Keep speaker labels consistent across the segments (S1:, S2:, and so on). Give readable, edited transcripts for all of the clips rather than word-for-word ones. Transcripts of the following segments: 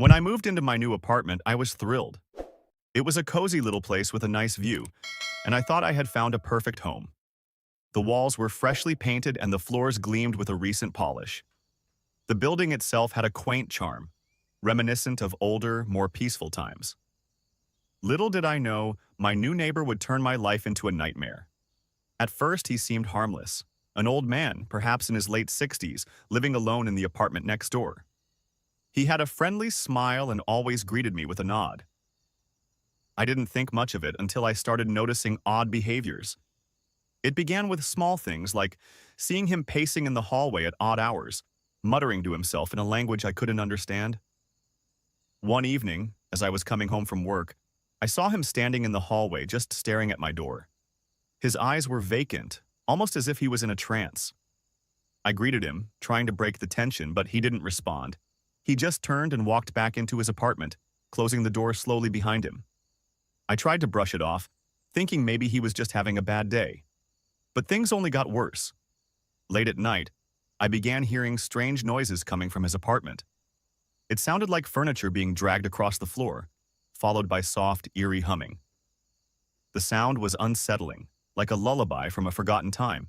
S1: When I moved into my new apartment, I was thrilled. It was a cozy little place with a nice view, and I thought I had found a perfect home. The walls were freshly painted and the floors gleamed with a recent polish. The building itself had a quaint charm, reminiscent of older, more peaceful times. Little did I know, my new neighbor would turn my life into a nightmare. At first, he seemed harmless, an old man, perhaps in his late 60s, living alone in the apartment next door. He had a friendly smile and always greeted me with a nod. I didn't think much of it until I started noticing odd behaviors. It began with small things like seeing him pacing in the hallway at odd hours, muttering to himself in a language I couldn't understand. One evening, as I was coming home from work, I saw him standing in the hallway just staring at my door. His eyes were vacant, almost as if he was in a trance. I greeted him, trying to break the tension, but he didn't respond. He just turned and walked back into his apartment, closing the door slowly behind him. I tried to brush it off, thinking maybe he was just having a bad day. But things only got worse. Late at night, I began hearing strange noises coming from his apartment. It sounded like furniture being dragged across the floor, followed by soft, eerie humming. The sound was unsettling, like a lullaby from a forgotten time,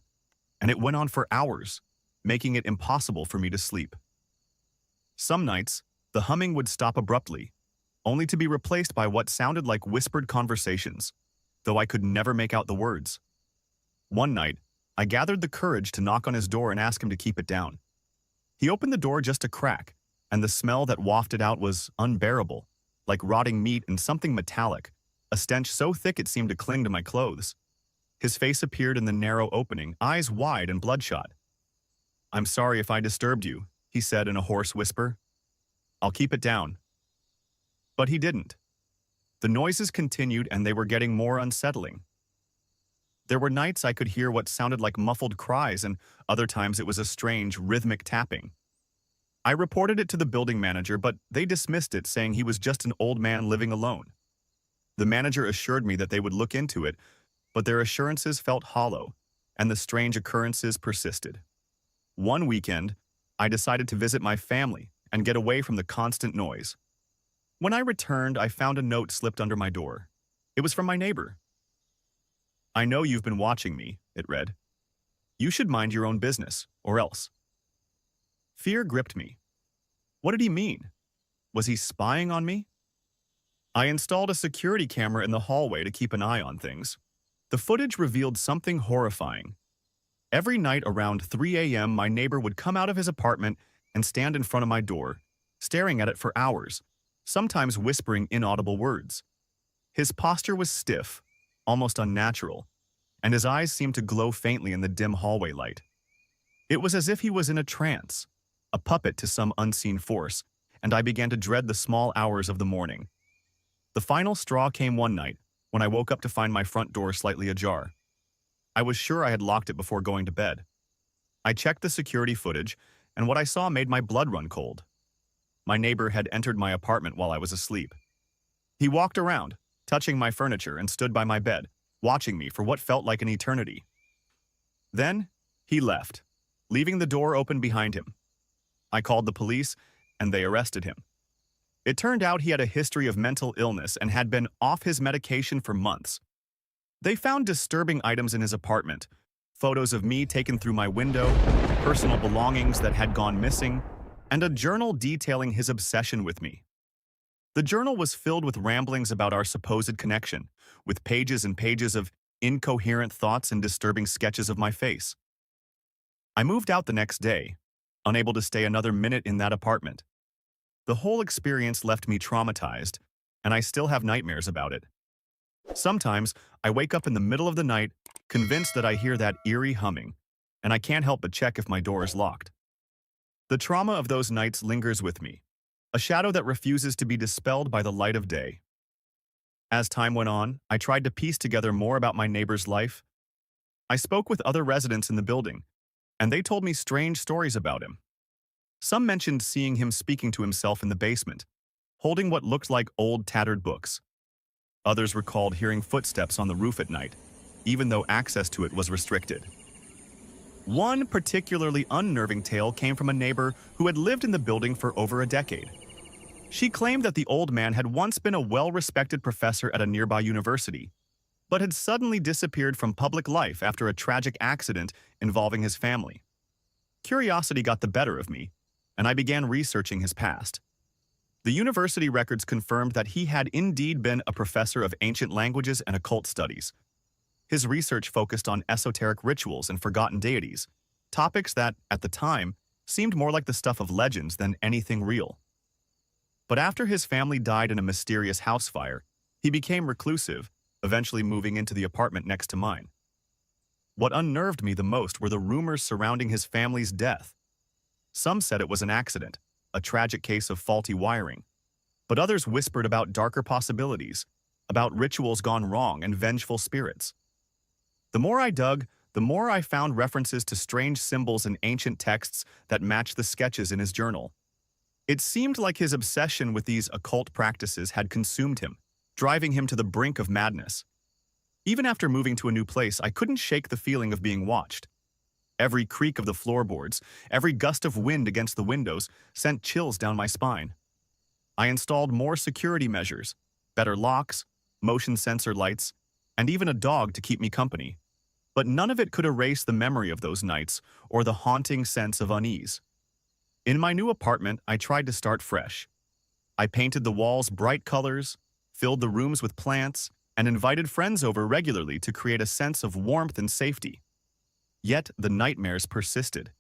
S1: and it went on for hours, making it impossible for me to sleep. Some nights, the humming would stop abruptly, only to be replaced by what sounded like whispered conversations, though I could never make out the words. One night, I gathered the courage to knock on his door and ask him to keep it down. He opened the door just a crack, and the smell that wafted out was unbearable, like rotting meat and something metallic, a stench so thick it seemed to cling to my clothes. His face appeared in the narrow opening, eyes wide and bloodshot. "I'm sorry if I disturbed you," he said in a hoarse whisper. "I'll keep it down." But he didn't. The noises continued and they were getting more unsettling. There were nights I could hear what sounded like muffled cries, and other times it was a strange, rhythmic tapping. I reported it to the building manager, but they dismissed it, saying he was just an old man living alone. The manager assured me that they would look into it, but their assurances felt hollow, and the strange occurrences persisted. One weekend, I decided to visit my family and get away from the constant noise. When I returned, I found a note slipped under my door. It was from my neighbor. "I know you've been watching me," it read. "You should mind your own business, or else." Fear gripped me. What did he mean? Was he spying on me? I installed a security camera in the hallway to keep an eye on things. The footage revealed something horrifying. Every night around 3 a.m., my neighbor would come out of his apartment and stand in front of my door, staring at it for hours, sometimes whispering inaudible words. His posture was stiff, almost unnatural, and his eyes seemed to glow faintly in the dim hallway light. It was as if he was in a trance, a puppet to some unseen force, and I began to dread the small hours of the morning. The final straw came one night, when I woke up to find my front door slightly ajar. I was sure I had locked it before going to bed. I checked the security footage, and what I saw made my blood run cold. My neighbor had entered my apartment while I was asleep. He walked around, touching my furniture, and stood by my bed, watching me for what felt like an eternity. Then, he left, leaving the door open behind him. I called the police, and they arrested him. It turned out he had a history of mental illness and had been off his medication for months. They found disturbing items in his apartment, photos of me taken through my window, personal belongings that had gone missing, and a journal detailing his obsession with me. The journal was filled with ramblings about our supposed connection, with pages and pages of incoherent thoughts and disturbing sketches of my face. I moved out the next day, unable to stay another minute in that apartment. The whole experience left me traumatized, and I still have nightmares about it. Sometimes, I wake up in the middle of the night, convinced that I hear that eerie humming, and I can't help but check if my door is locked. The trauma of those nights lingers with me, a shadow that refuses to be dispelled by the light of day. As time went on, I tried to piece together more about my neighbor's life. I spoke with other residents in the building, and they told me strange stories about him. Some mentioned seeing him speaking to himself in the basement, holding what looked like old tattered books. Others recalled hearing footsteps on the roof at night, even though access to it was restricted. One particularly unnerving tale came from a neighbor who had lived in the building for over a decade. She claimed that the old man had once been a well-respected professor at a nearby university, but had suddenly disappeared from public life after a tragic accident involving his family. Curiosity got the better of me, and I began researching his past. The university records confirmed that he had indeed been a professor of ancient languages and occult studies. His research focused on esoteric rituals and forgotten deities, topics that, at the time, seemed more like the stuff of legends than anything real. But after his family died in a mysterious house fire, he became reclusive, eventually moving into the apartment next to mine. What unnerved me the most were the rumors surrounding his family's death. Some said it was an accident, a tragic case of faulty wiring, but others whispered about darker possibilities, about rituals gone wrong and vengeful spirits. The more I dug, the more I found references to strange symbols and ancient texts that matched the sketches in his journal. It seemed like his obsession with these occult practices had consumed him, driving him to the brink of madness. Even after moving to a new place, I couldn't shake the feeling of being watched. Every creak of the floorboards, every gust of wind against the windows sent chills down my spine. I installed more security measures, better locks, motion sensor lights, and even a dog to keep me company. But none of it could erase the memory of those nights or the haunting sense of unease. In my new apartment, I tried to start fresh. I painted the walls bright colors, filled the rooms with plants, and invited friends over regularly to create a sense of warmth and safety. Yet the nightmares persisted.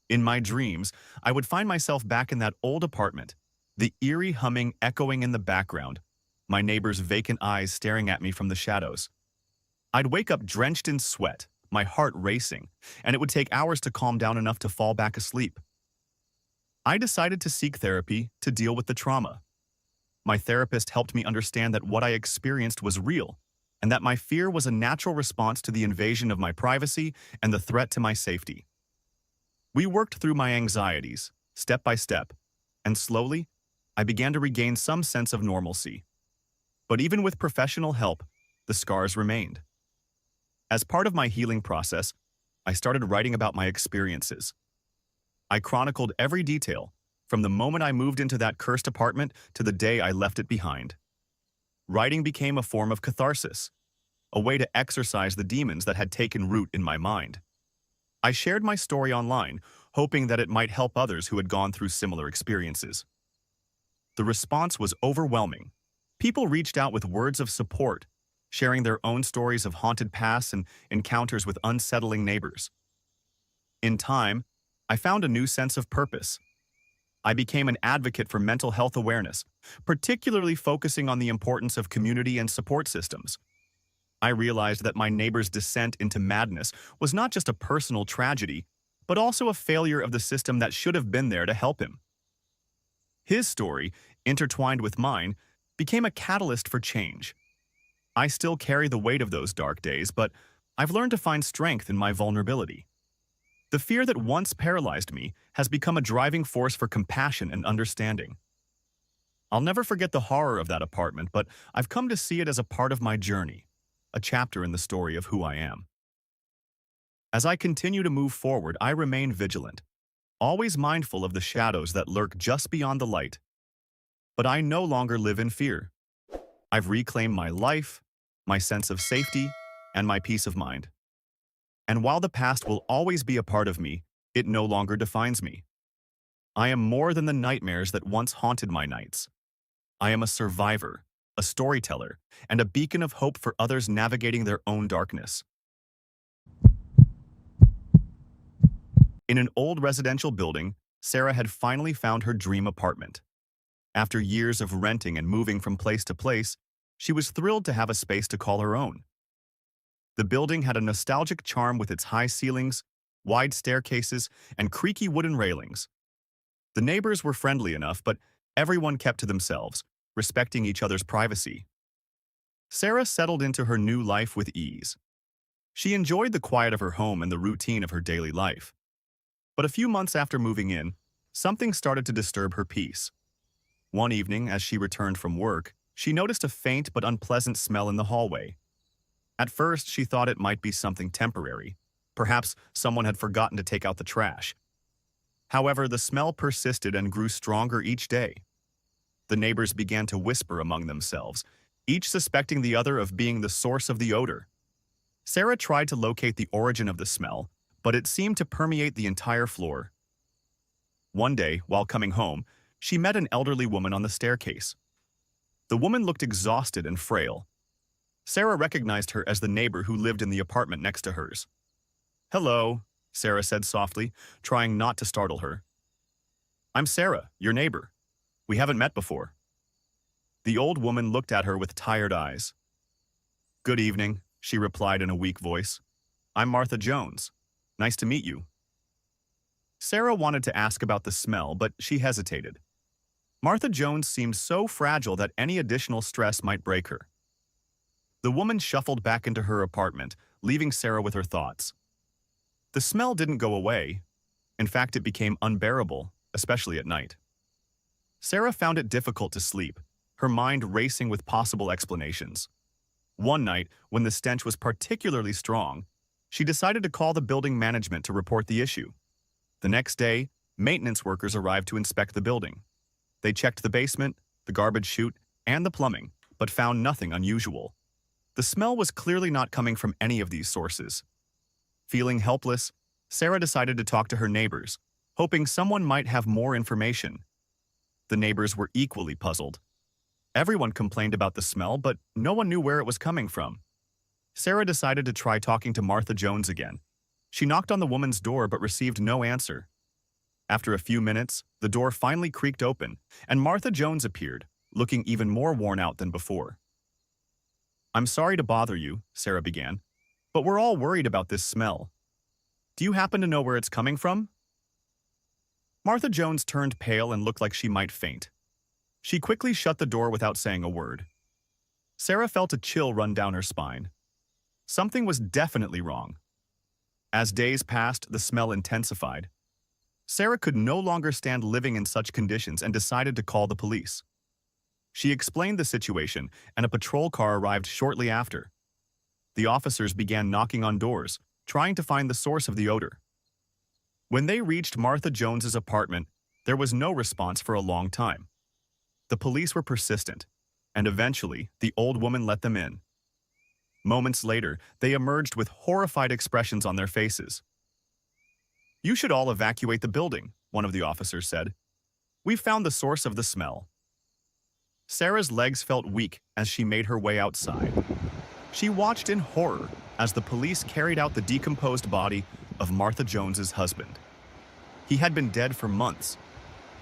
S1: In my dreams, I would find myself back in that old apartment, the eerie humming echoing in the background, my neighbor's vacant eyes staring at me from the shadows. I'd wake up drenched in sweat, my heart racing, and it would take hours to calm down enough to fall back asleep. I decided to seek therapy to deal with the trauma. My therapist helped me understand that what I experienced was real, and that my fear was a natural response to the invasion of my privacy and the threat to my safety. We worked through my anxieties, step by step, and slowly, I began to regain some sense of normalcy. But even with professional help, the scars remained. As part of my healing process, I started writing about my experiences. I chronicled every detail, from the moment I moved into that cursed apartment to the day I left it behind. Writing became a form of catharsis, a way to exorcise the demons that had taken root in my mind. I shared my story online, hoping that it might help others who had gone through similar experiences. The response was overwhelming. People reached out with words of support, sharing their own stories of haunted pasts and encounters with unsettling neighbors. In time, I found a new sense of purpose. I became an advocate for mental health awareness, particularly focusing on the importance of community and support systems. I realized that my neighbor's descent into madness was not just a personal tragedy, but also a failure of the system that should have been there to help him. His story, intertwined with mine, became a catalyst for change. I still carry the weight of those dark days, but I've learned to find strength in my vulnerability. The fear that once paralyzed me has become a driving force for compassion and understanding. I'll never forget the horror of that apartment, but I've come to see it as a part of my journey, a chapter in the story of who I am. As I continue to move forward, I remain vigilant, always mindful of the shadows that lurk just beyond the light. But I no longer live in fear. I've reclaimed my life, my sense of safety, and my peace of mind. And while the past will always be a part of me, it no longer defines me. I am more than the nightmares that once haunted my nights. I am a survivor, a storyteller, and a beacon of hope for others navigating their own darkness. In an old residential building, Sarah had finally found her dream apartment. After years of renting and moving from place to place, she was thrilled to have a space to call her own. The building had a nostalgic charm with its high ceilings, wide staircases, and creaky wooden railings. The neighbors were friendly enough, but everyone kept to themselves, respecting each other's privacy. Sarah settled into her new life with ease. She enjoyed the quiet of her home and the routine of her daily life. But a few months after moving in, something started to disturb her peace. One evening, as she returned from work, she noticed a faint but unpleasant smell in the hallway. At first, she thought it might be something temporary. Perhaps someone had forgotten to take out the trash. However, the smell persisted and grew stronger each day. The neighbors began to whisper among themselves, each suspecting the other of being the source of the odor. Sarah tried to locate the origin of the smell, but it seemed to permeate the entire floor. One day, while coming home, she met an elderly woman on the staircase. The woman looked exhausted and frail. Sarah recognized her as the neighbor who lived in the apartment next to hers. "Hello," Sarah said softly, trying not to startle her. "I'm Sarah, your neighbor. We haven't met before." The old woman looked at her with tired eyes. "Good evening," she replied in a weak voice. "I'm Martha Jones. Nice to meet you." Sarah wanted to ask about the smell, but she hesitated. Martha Jones seemed so fragile that any additional stress might break her. The woman shuffled back into her apartment, leaving Sarah with her thoughts. The smell didn't go away. In fact, it became unbearable, especially at night. Sarah found it difficult to sleep, her mind racing with possible explanations. One night, when the stench was particularly strong, she decided to call the building management to report the issue. The next day, maintenance workers arrived to inspect the building. They checked the basement, the garbage chute, and the plumbing, but found nothing unusual. The smell was clearly not coming from any of these sources. Feeling helpless, Sarah decided to talk to her neighbors, hoping someone might have more information. The neighbors were equally puzzled. Everyone complained about the smell, but no one knew where it was coming from. Sarah decided to try talking to Martha Jones again. She knocked on the woman's door but received no answer. After a few minutes, the door finally creaked open, and Martha Jones appeared, looking even more worn out than before. "I'm sorry to bother you," Sarah began, "but we're all worried about this smell. Do you happen to know where it's coming from?" Martha Jones turned pale and looked like she might faint. She quickly shut the door without saying a word. Sarah felt a chill run down her spine. Something was definitely wrong. As days passed, the smell intensified. Sarah could no longer stand living in such conditions and decided to call the police. She explained the situation, and a patrol car arrived shortly after. The officers began knocking on doors, trying to find the source of the odor. When they reached Martha Jones's apartment, there was no response for a long time. The police were persistent, and eventually, the old woman let them in. Moments later, they emerged with horrified expressions on their faces. "You should all evacuate the building," one of the officers said. "We've found the source of the smell." Sarah's legs felt weak as she made her way outside. She watched in horror as the police carried out the decomposed body of Martha Jones's husband. He had been dead for months.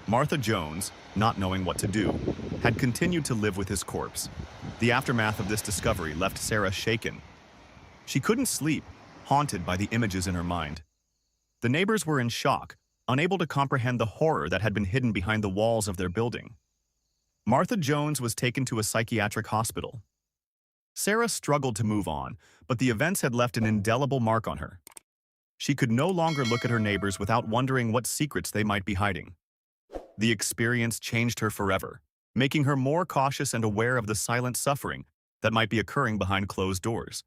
S1: Martha Jones, not knowing what to do, had continued to live with his corpse. The aftermath of this discovery left Sarah shaken. She couldn't sleep, haunted by the images in her mind. The neighbors were in shock, unable to comprehend the horror that had been hidden behind the walls of their building. Martha Jones was taken to a psychiatric hospital. Sarah struggled to move on, but the events had left an indelible mark on her. She could no longer look at her neighbors without wondering what secrets they might be hiding. The experience changed her forever, making her more cautious and aware of the silent suffering that might be occurring behind closed doors.